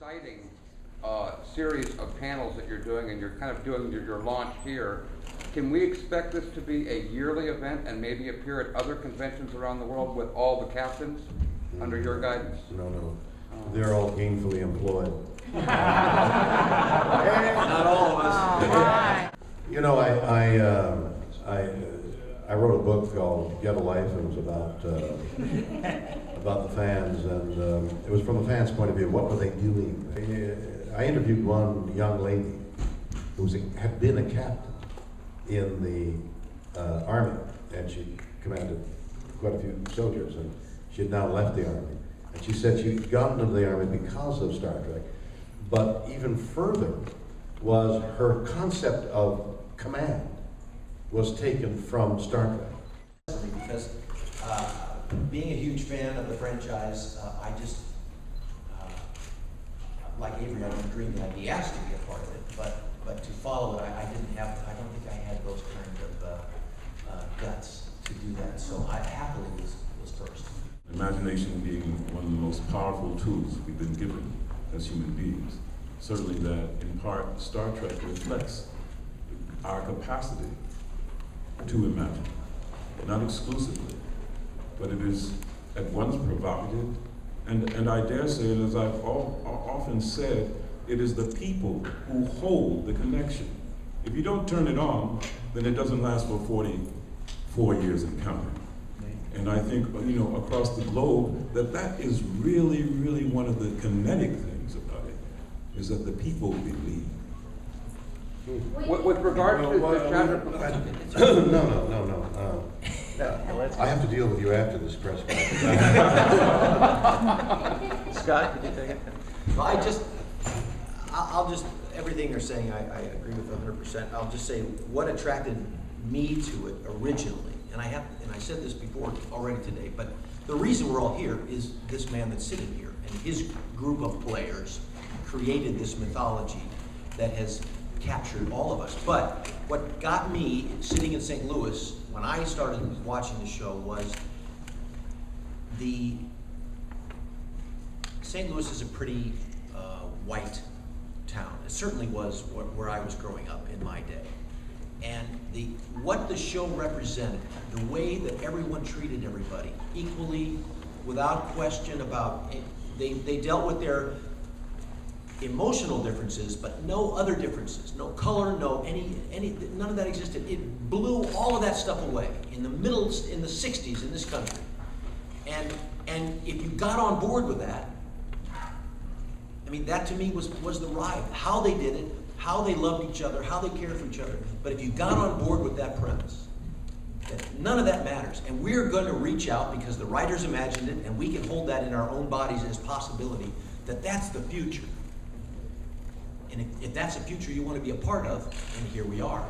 exciting series of panels that you're doing, and you're kind of doing your launch here. Can we expect this to be a yearly event and maybe appear at other conventions around the world with all the captains under your guidance? No. They're all gainfully employed. Not all of us. You know, I wrote a book called Get a Life, and it was about the fans, and it was from the fans' point of view. What were they doing? I interviewed one young lady who had been a captain in the Army, and she commanded quite a few soldiers, and she had now left the Army. And she said she'd gotten into the Army because of Star Trek, but even further was her concept of command was taken from Star Trek. Because being a huge fan of the franchise, I just, like Avery, I didn't dream that I'd be asked to be a part of it, but to follow it, I don't think I had those kind of guts to do that, so I happily was first. Imagination being one of the most powerful tools we've been given as human beings. Certainly that, in part, Star Trek reflects our capacity to imagine. Not exclusively, but it is at once provocative, and I dare say, and as I've often said, it is the people who hold the connection. If you don't turn it on, then it doesn't last for 44 years and counting. And I think, you know, across the globe, that is really, really one of the kinetic things about it, is that the people believe. With regard to the Shatner... No. I have to deal with you after this press conference. Scott, did you take it? Well, I'll just, everything you're saying, I agree with 100%. I'll just say what attracted me to it originally, and I said this before already today, but the reason we're all here is this man that's sitting here, and his group of players created this mythology that has captured all of us. But what got me sitting in St. Louis when I started watching the show was St. Louis is a pretty white town. It certainly was where I was growing up in my day. And what the show represented, the way that everyone treated everybody equally, without question about, they dealt with their emotional differences, but no other differences, no color, no none of that existed. It blew all of that stuff away in the 60s in this country. And if you got on board with that, I mean, that to me was the ride. How they did it, how they loved each other, how they cared for each other. But if you got on board with that premise, that none of that matters, and we're going to reach out because the writers imagined it, and we can hold that in our own bodies as possibility, that's the future. And if that's a future you want to be a part of, and here we are.